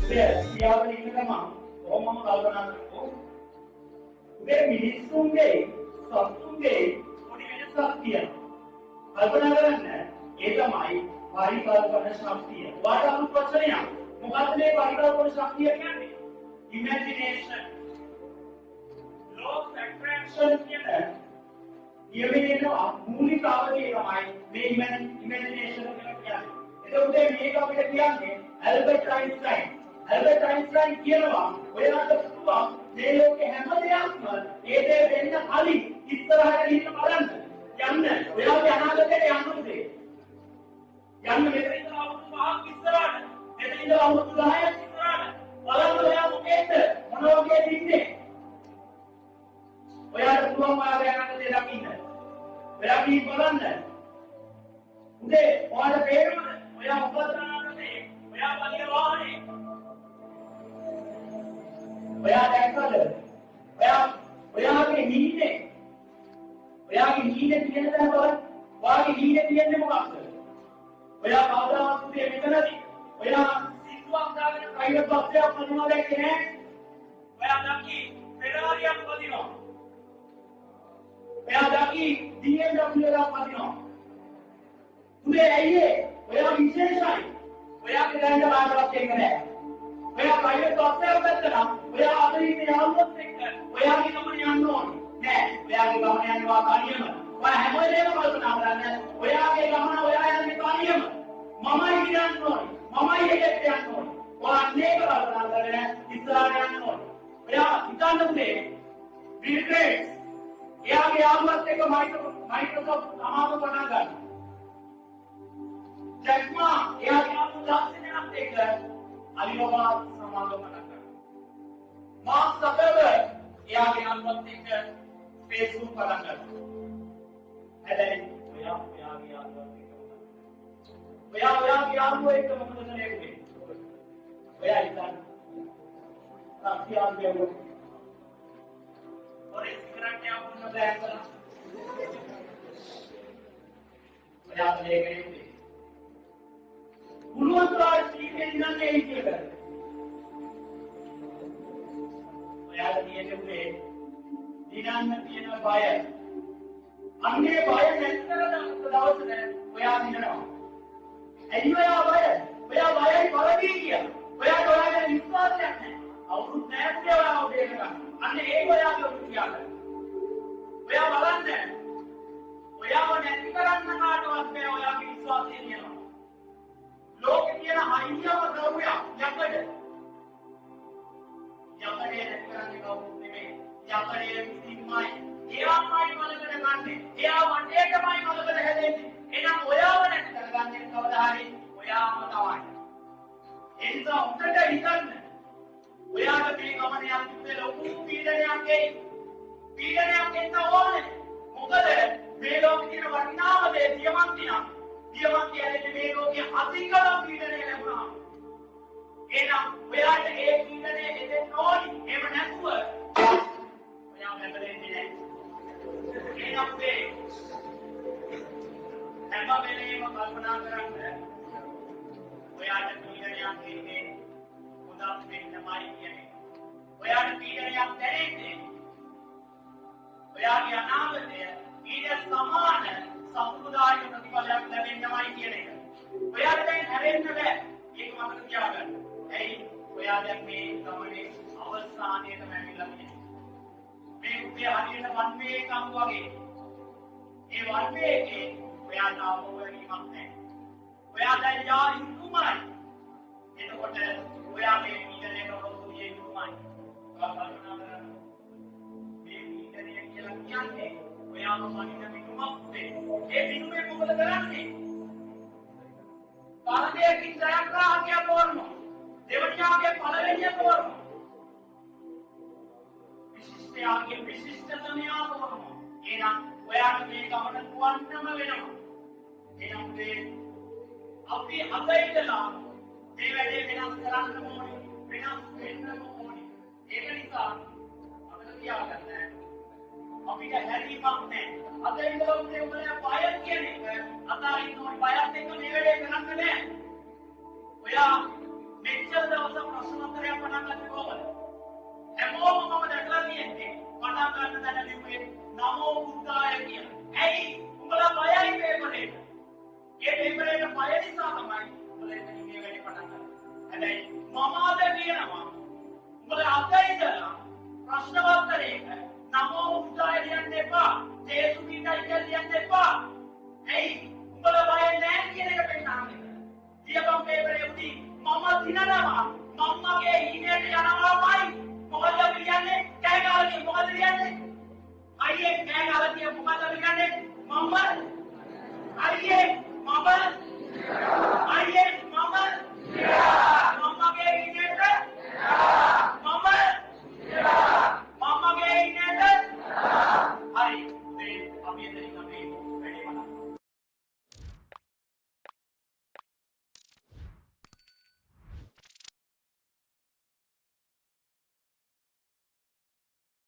ක්‍රියාවල ඉන්න ගමන් කොහොමම කල්පනා කරමු. මේ මිනිස්සුන්ගේ සතුන්ගේ පොඩි වෙනසක් තියෙනවා. කල්පනා කරන්න ඒ තමයි පරිකල්පන ශක්තිය. ඔයාට අලුත් වචනයක්. මොකක්ද මේ පරිකල්පන ශක්තිය කියන්නේ? Imagination. Law of attraction කියන්නේ නියමයෙන්ම මූලික අවධිය තමයි මේ imagination කියලා කියන්නේ. එතකොට මේක අපිට කියන්නේ ඇල්බර්ට් අයින්ස්ටයින්. ඇල්බර්ට් අයින්ස්ටයින් කියනවා ඔයාලට පුළුවන් මේ ලෝකේ හැම දෙයක්ම ඒ දේ වෙන්න කලින් ඉස්සරහට ගිහින් බලන්න. යන්න. ඔයාලගේ අනාගතයට යන්න උදේ. යන්න මෙතන ඉඳලා අවුරුදු 5ක් ඉස්සරහට. මෙතන ඉඳලා අවුරුදු 10ක් ඉස්සරහට. බලන්න ඔයා මොකේද? මොන වගේද ඉන්නේ? ඔයාලට පුළුවන් ඔයාලගේ අනාගතය දකින්න. ඔයා කී බලන්න. උදේ ඔයාලට පේනවද? ඔයා මොකද අනාගතේ? ඔයා බලන වාහනේ. ඔයා දැක්කද? ඔයාගේ නිින්නේ තියෙන තැන බලන්න. ඔයාගේ නිින්නේ තියෙන්නේ මොකක්ද? ඔයා කවදාවත් උදේ මෙතනදී ඔයා සිතුවක් දාගෙන ප්‍රයිවට් බස් එකක් පදිනවා දැක්කේ නෑ? ඔයා දැක්කේ ෆෙරාරියක් පදිනවා. ඔයා දැක්කේ BMW එකක් පදිනවා. උදේ ඇයි ඔයා විශේෂයි. ඔයාගේ දැනට කාටවත් එක නෑ. ඔයා ප්‍රයිවට් බස් එකක් ගත්තා නම් ඔයා අතේ ඉන්න යාළුවොත් එක්ක ඔයාගේ ගමන යන්න ඕනේ. නෑ ඔයාගේ ගමන යනවා තනියම. ඔයා හැම වෙලේම කල්පනා කරන්න ඔයාගේ ගමන ඔයා යන්නේ තනියම. මමයි කියන්න ඕනේ. මමයි එකට යන්න ඕනේ. ඔයා මේක කල්පනා කරගෙන ඉස්සරහට යන්න ඕනේ. ඔයා හිතන්න උනේ බිල් ගේට්ස් එයාගේ යාළුවත් එක්ක මයික්‍රොසොෆ්ට් සමාගම පටන් ගන්නවා. ජැක් මා එයාගේ යාළුවෝ ලක්ෂණයක් එක්ක අලිබාබා සමාගම පටන් ගන්නවා. මාර්ක් සකර්බර්ග් එයාගේ යාළුවත් එක්ක Facebook පටන් ගන්නවා. හැබැයි ඔයාගේ යාළුවත් ඔයාගේ යාළුවෝ එක්ක මොකද කරන්නේ? ඔයා ඉතින් රස්තියාගේ ඔරේ සිගරට් එකක් වුණ බෑන් කරා. ඔයා දෙකේ උන්වන්තරා සීකේ ඉන්නන්නේ කියලා. ඔයාලා කියන්නේ දිනන්න තියෙන බය. අන්නේ බය නැත්තර දවසට ඔයා දිනනවා. ඇයි ඔයා බය? ඔයා බයයි බලදී කියලා. ඔයාට ඔයාගේ විශ්වාසයක් නැහැ. අවුරුදු නැහැ ඔයා උදේ කරා. අන්න ඒක ඔයාගේ උත්සාහය. ඔයා බලන්න. ඔයාව නැති කරන්න කාටවත් බෑ ඔයාගේ විශ්වාසය කියනවා. ලෝකේ තියෙන අයියව ද්‍රව්‍ය යකඩ. යකඩේ නැති කරන්නේ කවුරුත් නෙමෙයි. යකඩේ විසින්මයි. ඒවම්මයි මලකට ගන්නෙ. එයා වටේටමයි මලකට හැදෙන්නේ. එහෙනම් ඔයාව නැති කරගන්නේ කවදා හරි ඔයාම තමයි. ඒ නිසා උඩට හිතන්න. ඔයාට මේ ගමන යන්නේ ලොකු පීඩනයක් එයි. පීඩනයක් එන්න ඕනේ. මොකද මේ ලෝකේ තියෙන වටිනාම දේ දියමන්තිනම්. දියමන්ති කියන්නේ මේ ලෝකයේ අධිකම පීඩනය ලැබුණා. එහෙනම් ඔයාට ඒ පීඩනය එදෙන්න ඕනි. එහෙම නැතුව ඔයා නැබලෙන්නේ නැහැ. එහෙනම් මේ හැම වෙලේම කල්පනා කරන්න ඔයාට පීඩනයක් එන්නේ උදා වෙන්නමයි කියන්නේ. ඔයාට පීඩනයක් දැනෙන්නේ ඔයාගේ අනාගතය ඊට සමාන සම්පූර්ණ ප්‍රතිඵලයක් ලැබෙන්නමයි කියන එක. ඔයාට දැන් හැරෙන්න බෑ. ඒක මතක තියාගන්න. ඇයි? ඔයා දැන් මේ ගමනේ අවසානයේට මැවිලා ඉන්නේ. මේ උදේ හරියට වන් වේ එකක් වගේ. ඒ වන් වේ එකේ ඔයාට ආවෝවීමක් නැහැ. ඔයා දැන් යා ඉක්ුමයි. එතකොට ඔයා මේ පීඩනය කරපුවේ ඉක්ුමයි. කල්පනා කරන්න. මේ පීඩනය කියලා කියන්නේ ඔයාම මනින මිනුමක් නේ. ඒ මිනුමේ මොකද කරන්නේ? පාරදේකින් ජයග්‍රාහකයා තෝරනවා. දෙවනියාගේ පළවෙනිය තෝරනවා. විශිෂ්ටයාගේ විශිෂ්ටතමයා තෝරනවා. එහෙනම් ඔයාට මේ ගමන පුවන්නම වෙනවා. එහෙනම් මේ අපි අද ඉඳලා මේ වැඩේ වෙනස් කරන්න ඕනේ. වෙනස් වෙන්න ඕනේ. ඒක නිසා අපිට තියාගන්න අපිට හැරීමක් නැහැ. අද ඉඳලා උදේ උදේ බය කියන එක අතාරින්න ඕනේ. බයත් එක්ක මේ වැඩේ කරන්න බෑ. ඔයා මෙච්චර දවස් ප්‍රශ්න උත්තරයක් පටන් ගත්තේ කොහොමද? හැමෝම මම දැකලා තියෙන්නේ පටන් ගන්න තැන ලිව්වේ නමෝ බුද්ධාය කියලා. ඇයි? උඹලා බයයි පේපරේට. ඒ පේපරේට බය නිසා තමයි උඹලා එතනින් මේ වැඩේ පටන් ගන්නේ. හැබැයි මම අද කියනවා උඹලා අද ඉඳලා ප්‍රශ්න පත්‍රයක නමෝ බුද්ධාය ලියන්න එපා. ජේසු කීටයි කියලා ලියන්න එපා. ඇයි? උඹලා බය නැහැ කියන එක පෙන්නන්නේ. ලියපම් පේපරේ උඩින් මම දිනනවා මම්මගේ ඊමේල් යනවාමයි. මොකද අපි කියන්නේ කෑ ගහලා තියෙන්නේ මොකද කියන්නේ? අයියේ කෑ ගහලා තියෙන්නේ මොකද අපි කියන්නේ? මම අයියේ මම අයියේ මම මම්මගේ ඊමේල් මම්මගේ ඊමේල් හරි මේ අපි එතනින් අපි